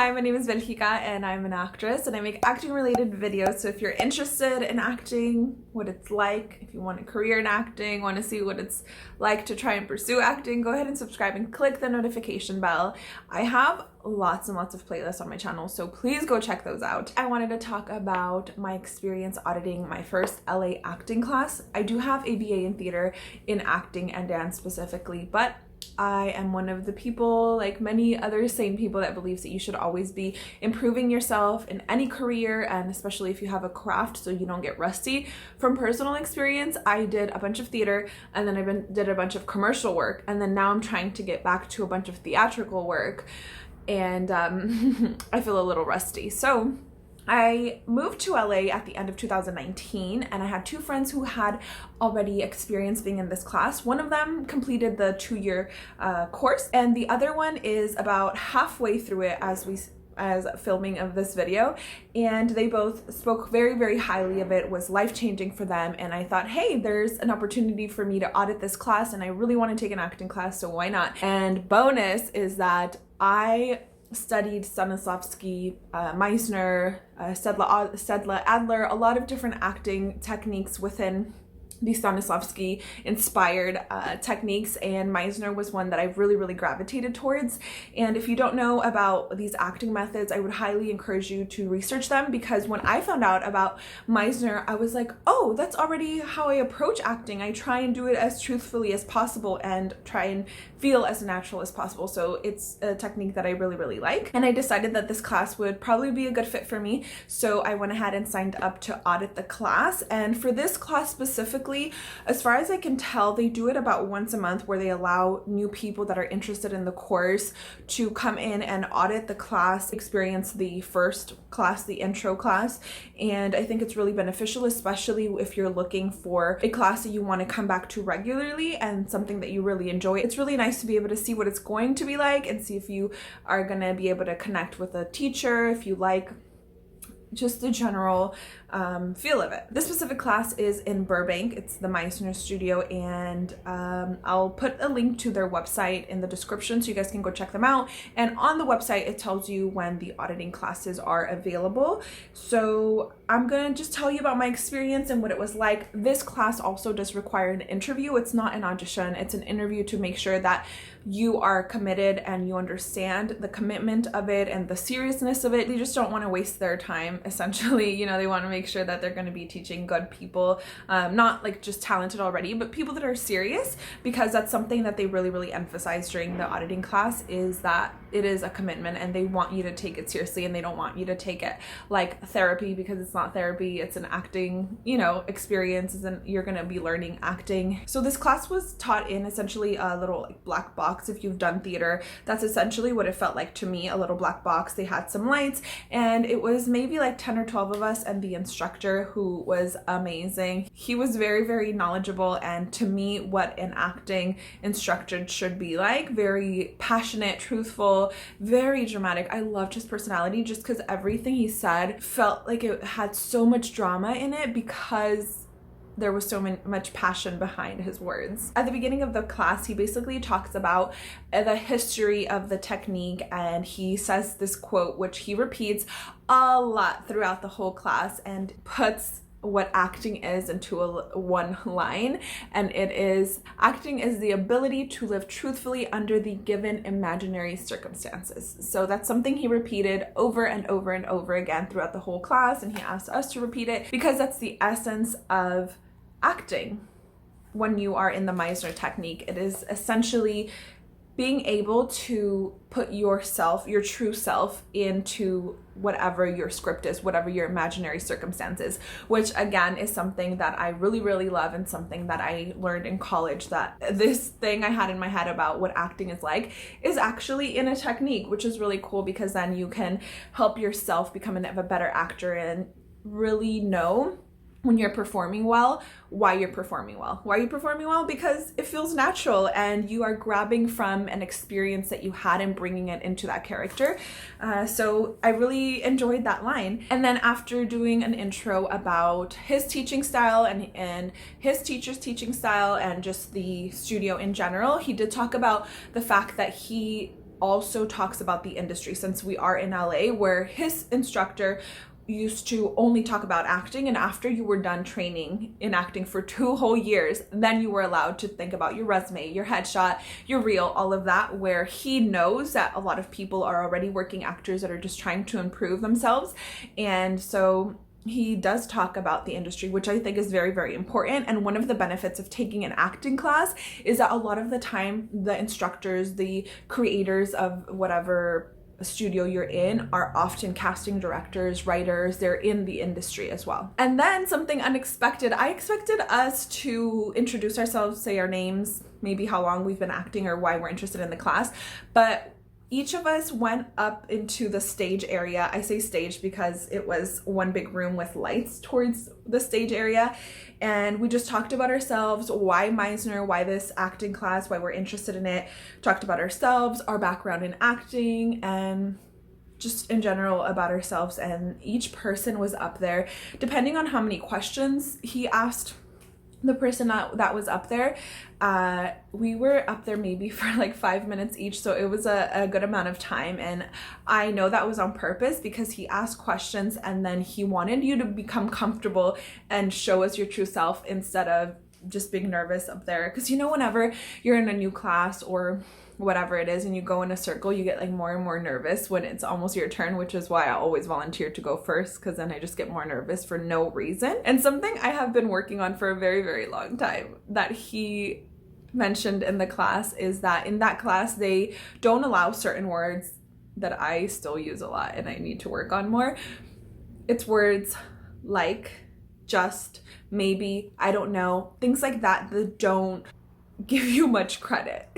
Hi, my name is Belgica and I'm an actress and I make acting related videos. So if you're interested in acting, what it's like, if you want a career in acting, want to see what it's like to try and pursue acting, go ahead and subscribe and click the notification bell. I have lots and lots of playlists on my channel, so please go check those out. I wanted to talk about my experience auditing my first LA acting class. I do have a BA in theater in acting and dance specifically, but I am one of the people, like many other sane people, that believes that you should always be improving yourself in any career, and especially if you have a craft, so you don't get rusty. From personal experience, I did a bunch of theater and then I did a bunch of commercial work, and then now I'm trying to get back to a bunch of theatrical work, and I feel a little rusty. So I moved to LA at the end of 2019 and I had two friends who had already experience being in this class. One of them completed the 2-year course and the other one is about halfway through it as filming of this video, and they both spoke very, very highly of it. Was life-changing for them, and I thought, hey, there's an opportunity for me to audit this class and I really want to take an acting class, so why not? And bonus is that I studied Stanislavski, Meisner, Sedla, Adler, a lot of different acting techniques within the Stanislavski inspired techniques, and Meisner was one that I really, really gravitated towards. And if you don't know about these acting methods, I would highly encourage you to research them, because when I found out about Meisner, I was like, oh, that's already how I approach acting. I try and do it as truthfully as possible and try and feel as natural as possible. So it's a technique that I really, really like. And I decided that this class would probably be a good fit for me. So I went ahead and signed up to audit the class. And for this class specifically, as far as I can tell, they do it about once a month, where they allow new people that are interested in the course to come in and audit the class, experience the first class, the intro class. And I think it's really beneficial, especially if you're looking for a class that you want to come back to regularly and something that you really enjoy. It's really nice to be able to see what it's going to be like and see if you are going to be able to connect with a teacher, if you like just the general feel of it. This specific class is in Burbank. It's the Meisner studio, and I'll put a link to their website in the description so you guys can go check them out. And on the website, it tells you when the auditing classes are available. So I'm gonna just tell you about my experience and what it was like. This class also does require an interview. It's not an audition, it's an interview to make sure that you are committed and you understand the commitment of it and the seriousness of it. They just don't want to waste their time, essentially. You know, they want to make sure that they're going to be teaching good people, not like just talented already, but people that are serious, because that's something that they really, really emphasize during the auditing class, is that it is a commitment and they want you to take it seriously, and they don't want you to take it like therapy, because it's not therapy, it's an acting, you know, experience, and you're going to be learning acting. So this class was taught in essentially a little like black box. If you've done theater, that's essentially what it felt like to me, a little black box. They had some lights, and it was maybe like 10 or 12 of us, and the instructor, who was amazing. He was very, very knowledgeable, and to me, what an acting instructor should be like. Very passionate, truthful, very dramatic. I loved his personality just because everything he said felt like it had so much drama in it, because there was so much passion behind his words. At the beginning of the class, he basically talks about the history of the technique, and he says this quote, which he repeats a lot throughout the whole class, and puts what acting is into one line, and it is: acting is the ability to live truthfully under the given imaginary circumstances. So that's something he repeated over and over and over again throughout the whole class, and he asked us to repeat it because that's the essence of acting. When you are in the Meisner technique, it is essentially being able to put yourself, your true self, into whatever your script is, whatever your imaginary circumstances, which again is something that I really, really love, and something that I learned in college, that this thing I had in my head about what acting is like is actually in a technique, which is really cool, because then you can help yourself become a better actor and really know when you're performing well, why you're performing well. Why are you performing well? Because it feels natural and you are grabbing from an experience that you had and bringing it into that character. So I really enjoyed that line. And then after doing an intro about his teaching style and his teacher's teaching style and just the studio in general, he did talk about the fact that he also talks about the industry, since we are in LA, where his instructor used to only talk about acting, and after you were done training in acting for 2 whole years, then you were allowed to think about your resume, your headshot, your reel, all of that, where he knows that a lot of people are already working actors that are just trying to improve themselves. And so he does talk about the industry, which I think is very, very important. And one of the benefits of taking an acting class is that a lot of the time the instructors, the creators of whatever studio you're in, are often casting directors, writers. They're in the industry as well. And then something unexpected, I expected us to introduce ourselves, say our names, maybe how long we've been acting or why we're interested in the class, but each of us went up into the stage area. I say stage because it was one big room with lights towards the stage area. And we just talked about ourselves, why Meisner, why this acting class, why we're interested in it. Talked about ourselves, our background in acting, and just in general about ourselves. And each person was up there, depending on how many questions he asked the person that was up there. We were up there maybe for like 5 minutes each, so it was a good amount of time. And I know that was on purpose because he asked questions and then he wanted you to become comfortable and show us your true self instead of just being nervous up there. Because you know, whenever you're in a new class or whatever it is and you go in a circle, you get like more and more nervous when it's almost your turn, which is why I always volunteer to go first, because then I just get more nervous for no reason. And something I have been working on for a very, very long time that he mentioned in the class is that in that class they don't allow certain words that I still use a lot and I need to work on more. It's words like, just, maybe, I don't know, things like that that don't give you much credit.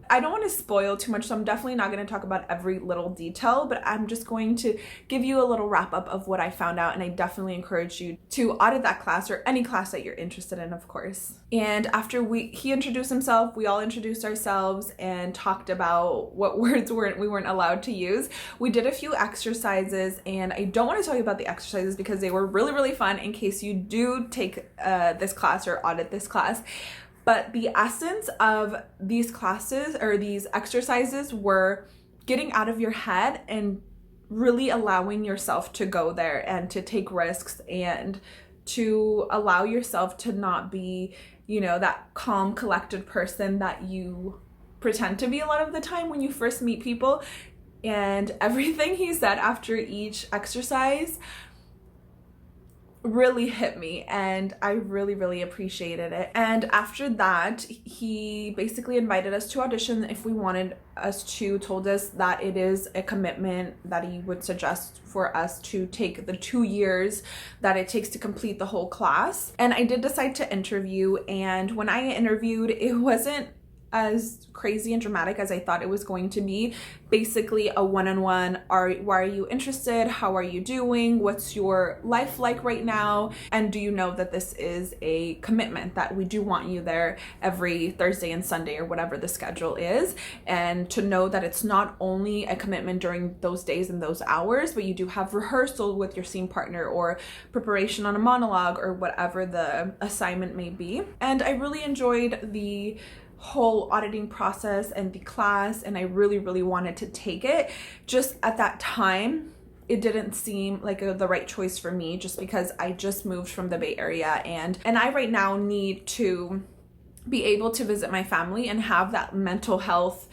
I don't want to spoil too much, so I'm definitely not going to talk about every little detail, but I'm just going to give you a little wrap up of what I found out, and I definitely encourage you to audit that class or any class that you're interested in, of course. And after he introduced himself, we all introduced ourselves and talked about what words we weren't allowed to use. We did a few exercises, and I don't want to tell you about the exercises because they were really, really fun in case you do take this class or audit this class. But the essence of these classes or these exercises were getting out of your head and really allowing yourself to go there and to take risks and to allow yourself to not be, you know, that calm, collected person that you pretend to be a lot of the time when you first meet people. And everything he said after each exercise really hit me, and I really, really appreciated it. And after that, he basically invited us to audition if we wanted us to, told us that it is a commitment that he would suggest for us to take the 2 years that it takes to complete the whole class. And I did decide to interview, and when I interviewed, it wasn't as crazy and dramatic as I thought it was going to be. Basically a one-on-one, why are you interested? How are you doing? What's your life like right now? And do you know that this is a commitment, that we do want you there every Thursday and Sunday or whatever the schedule is? And to know that it's not only a commitment during those days and those hours, but you do have rehearsal with your scene partner or preparation on a monologue or whatever the assignment may be. And I really enjoyed the whole auditing process and the class, and I really, really wanted to take it. Just at that time, it didn't seem like the right choice for me, just because I just moved from the Bay Area, and I right now need to be able to visit my family and have that mental health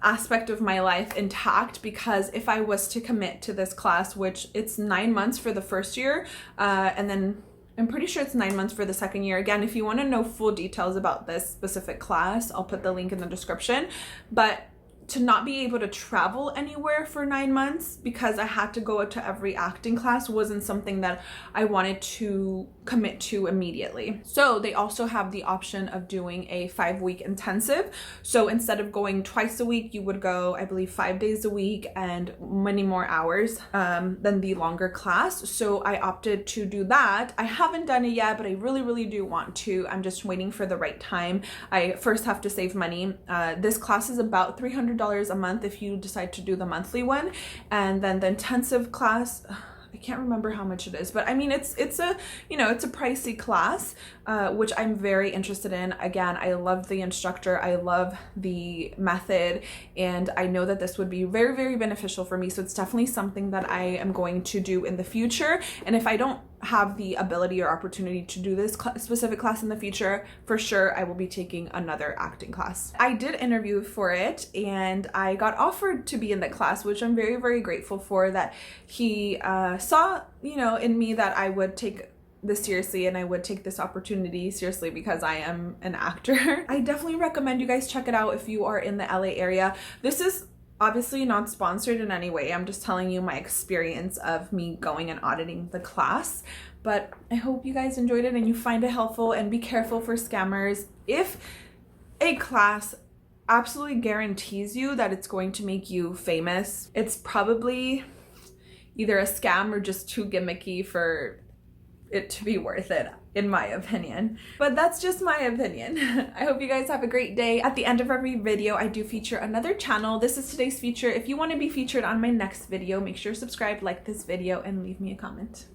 aspect of my life intact. Because if I was to commit to this class, which it's 9 months for the first year, and then I'm pretty sure it's 9 months for the second year. Again, if you want to know full details about this specific class, I'll put the link in the description. But to not be able to travel anywhere for 9 months because I had to go to every acting class wasn't something that I wanted to commit to immediately. So they also have the option of doing a 5-week intensive. So instead of going twice a week, you would go, I believe, 5 days a week and many more hours than the longer class. So I opted to do that. I haven't done it yet, but I really, really do want to. I'm just waiting for the right time. I first have to save money. This class is about $300 a month if you decide to do the monthly one. And then the intensive class, I can't remember how much it is, but I mean, it's a, you know, it's a pricey class, which I'm very interested in. Again, I love the instructor. I love the method, and I know that this would be very, very beneficial for me. So it's definitely something that I am going to do in the future. And if I don't have the ability or opportunity to do this specific class in the future, for sure I will be taking another acting class. I did interview for it and I got offered to be in the class, which I'm very, very grateful for, that he saw, you know, in me that I would take this seriously and I would take this opportunity seriously because I am an actor. I definitely recommend you guys check it out if you are in the LA area. This is obviously not sponsored in any way. I'm just telling you my experience of me going and auditing the class. But I hope you guys enjoyed it and you find it helpful, and be careful for scammers. If a class absolutely guarantees you that it's going to make you famous, it's probably either a scam or just too gimmicky for it to be worth it, in my opinion. But that's just my opinion. I hope you guys have a great day. At the end of every video, I do feature another channel. This is today's feature. If you want to be featured on my next video, make sure to subscribe, like this video, and leave me a comment.